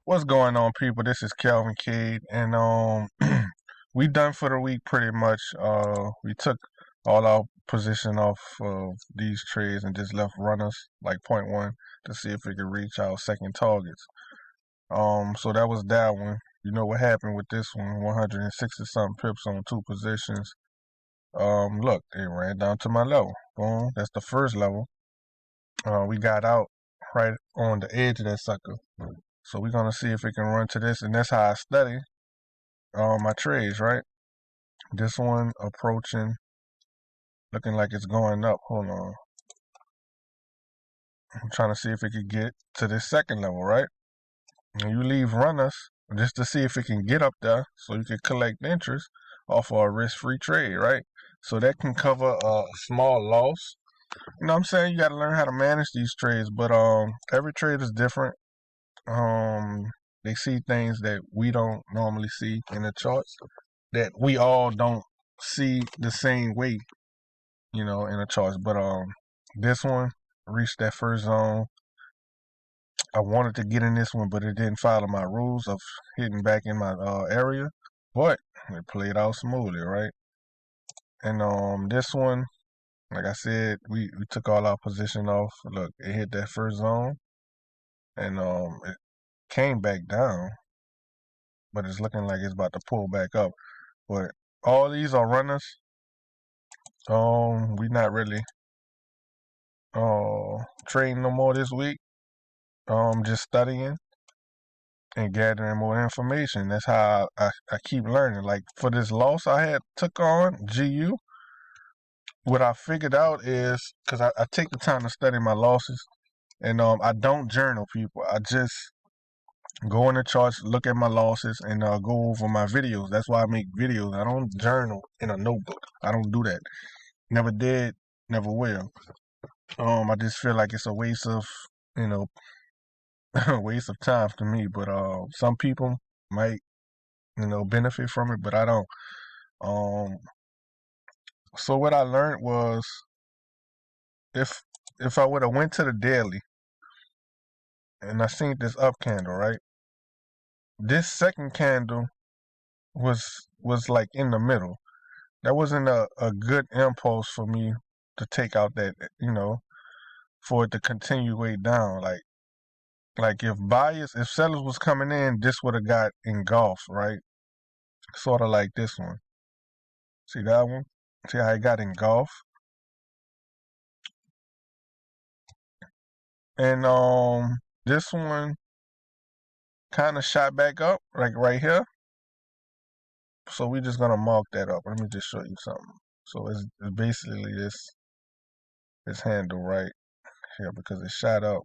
What's going on, people? This is Kelvin Cade, and we done for the week pretty much. We took all our position off of these trades and just left runners like point one to see if we could reach our second targets. So that was that one. You know what happened with this one? 160 something pips on two positions. Look, it ran down to my level. Boom, that's the first level. We got out right on the edge of that sucker. So we're gonna see if we can run to this, and that's how I study my trades, right? This one approaching, looking like it's going up. Hold on, I'm trying to see if it could get to this second level, right? And you leave runners just to see if it can get up there, so you can collect interest off of a risk-free trade, right? So that can cover a small loss. You know what I'm saying? You got to learn how to manage these trades, but every trade is different. They see things that we don't normally see in the charts, that we all don't see the same way, in the charts. But this one reached that first zone. I wanted to get in this one, but it didn't follow my rules of hitting back in my area. But it played out smoothly, right? And this one, like I said, we took all our position off. Look, it hit that first zone, and it came back down, but it's looking like it's about to pull back up. But all these are runners. We not really trading no more this week. Just studying and gathering more information. That's how I keep learning. Like for this loss I had took on GU, what I figured out is because I take the time to study my losses, and I don't journal, people. I just go in the charts, look at my losses, and go over my videos. That's why I make videos. I don't journal in a notebook. I don't do that. Never did, never will. I just feel like it's a waste of, you know, a waste of time to me. But some people might, benefit from it, but I don't. Um, so what I learned was if if I would have went to the daily and I seen this up candle, right? This second candle was like in the middle. That wasn't a good impulse for me to take out that, for it to continue way down. Like if sellers was coming in, this would have got engulfed, right? Sort of like this one. See that one? See how it got engulfed? And this one kind of shot back up, like right here. So we're just gonna mark that up. Let me just show you something. So it's basically this handle right here because it shot up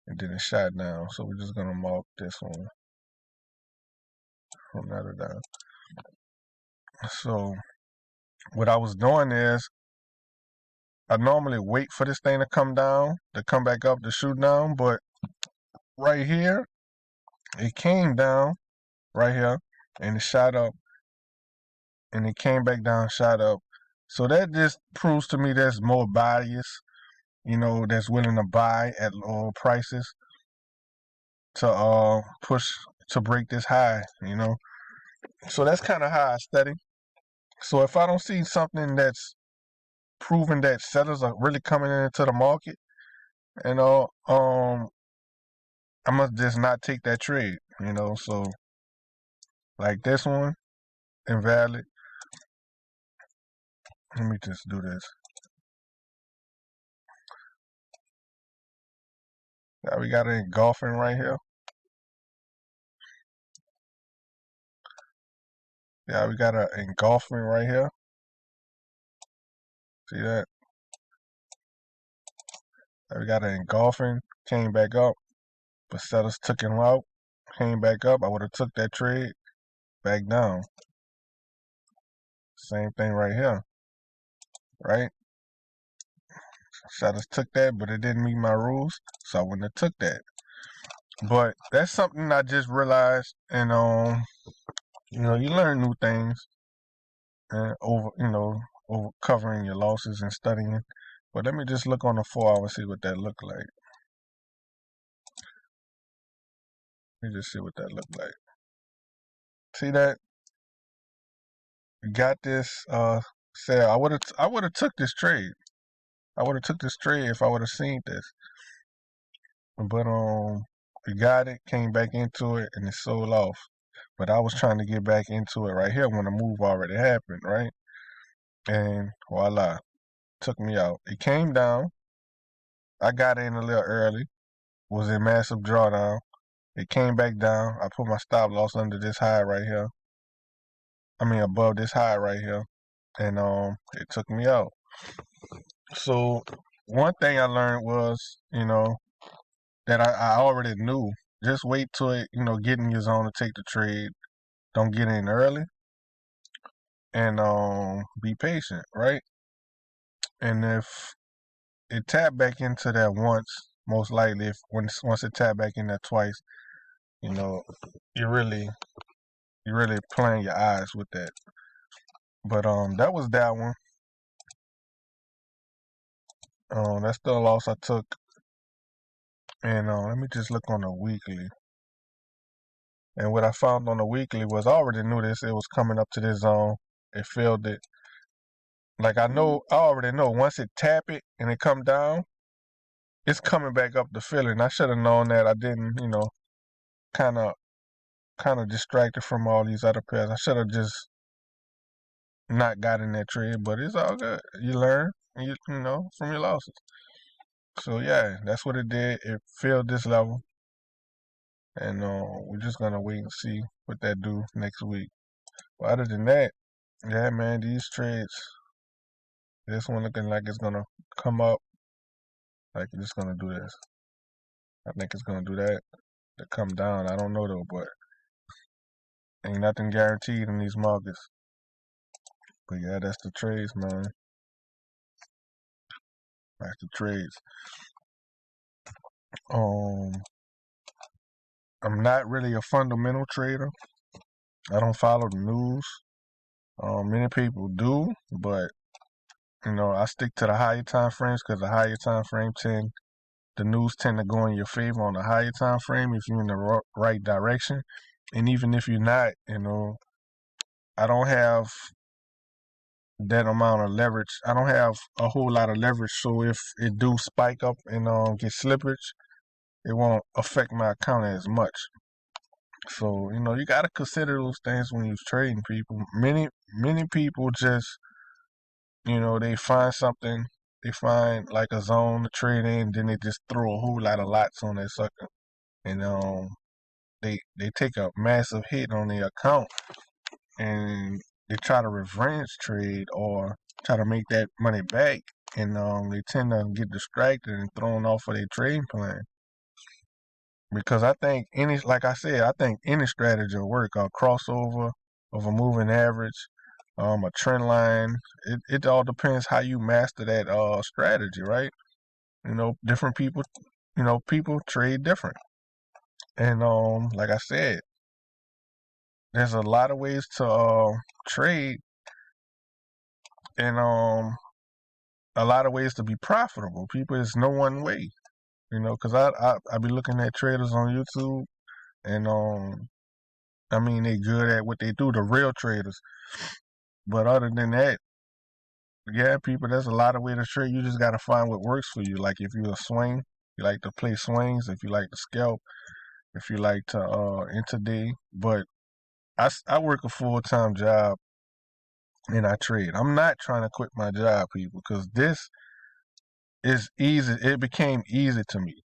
and then it shot down. So we're just gonna mark this one from that down. So what I was doing is I normally wait for this thing to come down, to come back up, to shoot down, but right here, it came down right here and it shot up and it came back down, shot up. So that just proves to me there's more buyers, that's willing to buy at lower prices to push to break this high. So that's kind of how I study. So if I don't see something that's proving that sellers are really coming into the market, you know, I must just not take that trade. So like this one, invalid. Let me just do this. Yeah, we got it engulfing right here. Yeah, we got an engulfing right here. See that? Yeah, we got an engulfing, came back up, but sellers took him out, came back up. I would have took that trade back down. Same thing right here, right? Sellers took that, but it didn't meet my rules, so I wouldn't have took that. But that's something I just realized, and you learn new things and over covering your losses and studying. But let me just look on the 4 hour, see what that look like. Let me just see what that looked like. See that? You got this sale. I would have took this trade. I would have took this trade if I would have seen this. But we got it, came back into it, and it sold off. But I was trying to get back into it right here when the move already happened, right? And voila, took me out. It came down. I got in a little early. Was in massive drawdown. It came back down. I put my stop loss under this high right here. I mean above this high right here. And it took me out. So one thing I learned was, that I already knew. Just wait till it, get in your zone to take the trade. Don't get in early. And be patient, right? And if it tapped back into that once, most likely if once it tapped back in there twice, you're really playing your eyes with that. But that was that one. That's the loss I took. And let me just look on the weekly. And what I found on the weekly was I already knew this. It was coming up to this zone. It filled it. Like I already know once it tap it and it come down, it's coming back up the fill it. And I should have known that. I didn't, kind of distracted from all these other pairs. I should have just not got in that trade, but it's all good. You learn, from your losses. So yeah, that's what it did. It filled this level, and we're just gonna wait and see what that do next week. But other than that, yeah, man, these trades, this one looking like it's gonna come up, like it's gonna do this. I think it's gonna do that. To come down, I don't know though, but ain't nothing guaranteed in these markets. But yeah, that's the trades, man. That's the trades. I'm not really a fundamental trader. I don't follow the news. Many people do, but I stick to the higher time frames because the higher time frame the news tend to go in your favor on the higher time frame if you're in the right direction, and even if you're not, I don't have that amount of leverage. I don't have a whole lot of leverage, so if it do spike up and get slippage, it won't affect my account as much. So, you gotta consider those things when you're trading people. Many people just, they find something, they find like a zone to trade in, then they just throw a whole lot of lots on that sucker. And they take a massive hit on their account and they try to revenge trade or try to make that money back, and they tend to get distracted and thrown off of their trading plan. Because I think like I said, I think any strategy will work. A crossover of a moving average, a trend line. It all depends how you master that strategy, right? Different people, people trade different. And like I said, there's a lot of ways to trade, and a lot of ways to be profitable. People, is no one way, because I be looking at traders on YouTube, and I mean they good at what they do, the real traders. But other than that, yeah, people, there's a lot of ways to trade. You just gotta find what works for you. Like if you're a swing, you like to play swings. If you like to scalp, if you like to intraday. But I work a full-time job and I trade. I'm not trying to quit my job, people, because this is easy. It became easy to me,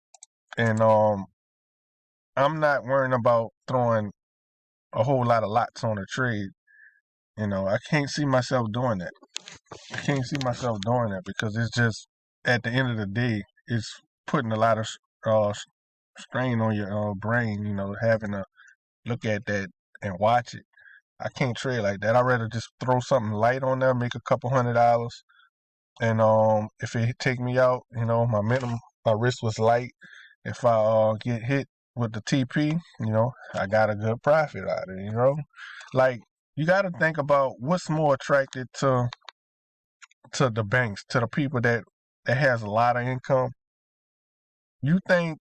and I'm not worrying about throwing a whole lot of lots on a trade. I can't see myself doing that. I can't see myself doing that because it's just at the end of the day, it's putting a lot of uh, strain on your brain. Having to look at that and watch it. I can't trade like that. I'd rather just throw something light on there, make a couple $100, and if it take me out, my risk was light. If I get hit with the TP, I got a good profit out of it. Like you got to think about what's more attracted to the banks, to the people that has a lot of income. You think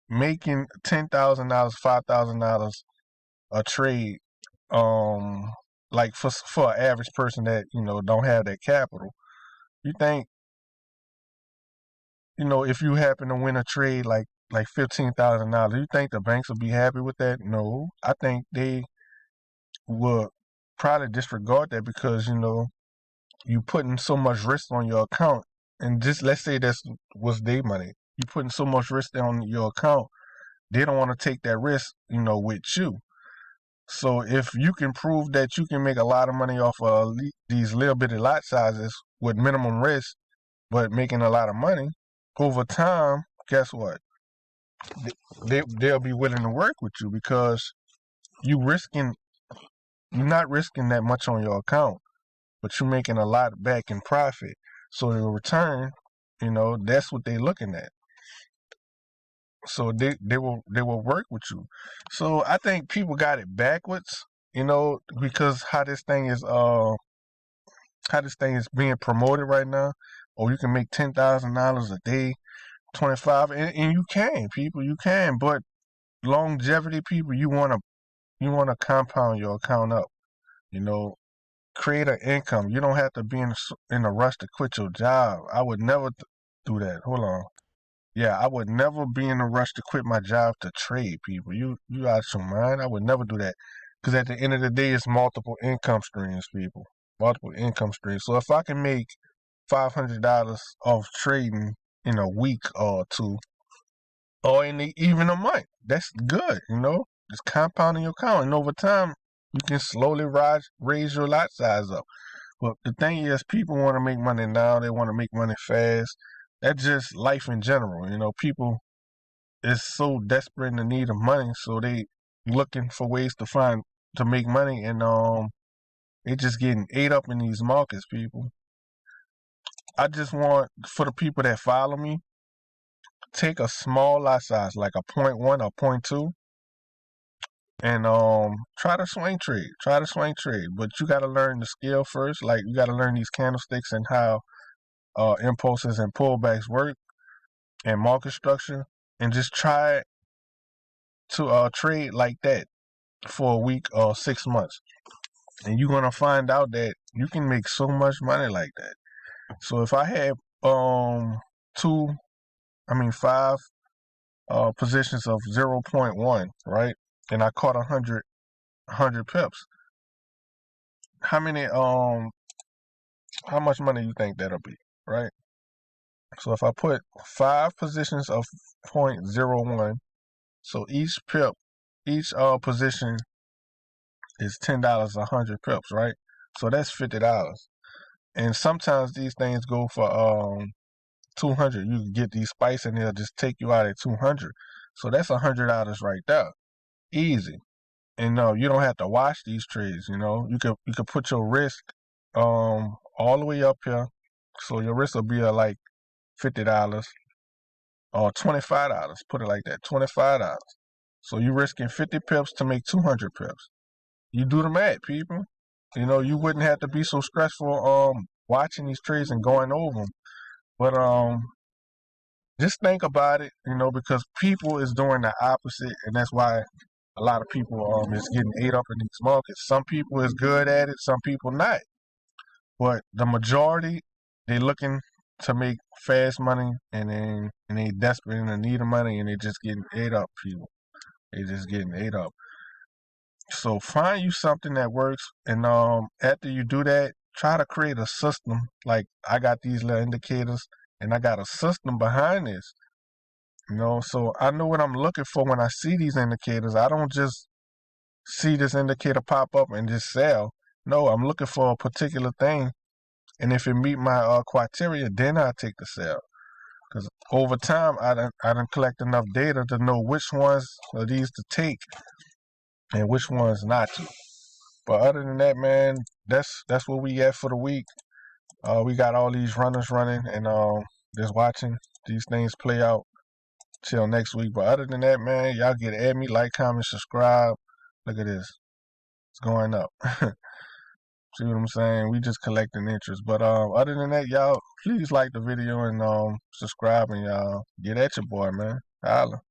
making $10,000, $5,000 a trade, like for an average person that don't have that capital. You think if you happen to win a trade like $15,000, you think the banks will be happy with that? No, I think they would probably disregard that because you putting so much risk on your account, and just let's say that's was their money. You putting so much risk on your account, they don't want to take that risk, with you. So if you can prove that you can make a lot of money off of these little bitty lot sizes with minimum risk, but making a lot of money over time, guess what? They'll be willing to work with you because you're not risking that much on your account, but you're making a lot back in profit. So the return, that's what they're looking at. So they will work with you. So I think people got it backwards, because how this thing is being promoted right now. Or you can make $10,000 a day, 25, and you can, people, you can. But longevity, people, you wanna compound your account up. Create an income. You don't have to be in a rush to quit your job. I would never do that. Hold on. Yeah, I would never be in a rush to quit my job to trade, people. You out your mind. I would never do that. Because at the end of the day, it's multiple income streams, people. Multiple income streams. So if I can make $500 off trading in a week or two, or even a month, that's good, Just compounding your account. And over time, you can slowly raise your lot size up. But the thing is, people want to make money now. They want to make money fast. That's just life in general. People is so desperate in the need of money, so they looking for ways to make money, and they just getting ate up in these markets, people. I just want for the people that follow me, take a small lot size, like a 0.1 or 0.2, and try to swing trade. But you got to learn the skill first. Like you got to learn these candlesticks and how impulses and pullbacks work and market structure, and just try to trade like that for a week or 6 months, and you're gonna find out that you can make so much money like that. So if I had 5 positions of 0.1, right, and I caught 100 pips, how much money you think that'll be, right? So if I put 5 positions of 0.01, so each position is $10, 100 pips, right? So that's $50. And sometimes these things go for 200. You can get these spikes and they'll just take you out at 200. So that's $100 right there, easy. And no, you don't have to watch these trades. You could put your risk all the way up here, so your risk will be like $50 or $25. Put it like that, $25. So you're risking 50 pips to make 200 pips. You do the math, people. You wouldn't have to be so stressful watching these trades and going over them. But just think about it, because people is doing the opposite, and that's why a lot of people is getting ate up in these markets. Some people is good at it, some people not. But the majority, they looking to make fast money, and they desperate and they need the money, and they just getting ate up, people. They just getting ate up. So find you something that works, and after you do that, try to create a system. Like I got these little indicators, and I got a system behind this. So I know what I'm looking for when I see these indicators. I don't just see this indicator pop up and just sell. No, I'm looking for a particular thing, and if it meet my criteria, then I take the sell. Because over time, I done collect enough data to know which ones of these to take and which ones not to. But other than that, man, that's where we at for the week. We got all these runners running and just watching these things play out till next week. But other than that, man, y'all get at me, like, comment, subscribe. Look at this. It's going up. See what I'm saying? We just collecting interest. But other than that, y'all, please like the video and subscribe, and y'all get at your boy, man. Holla.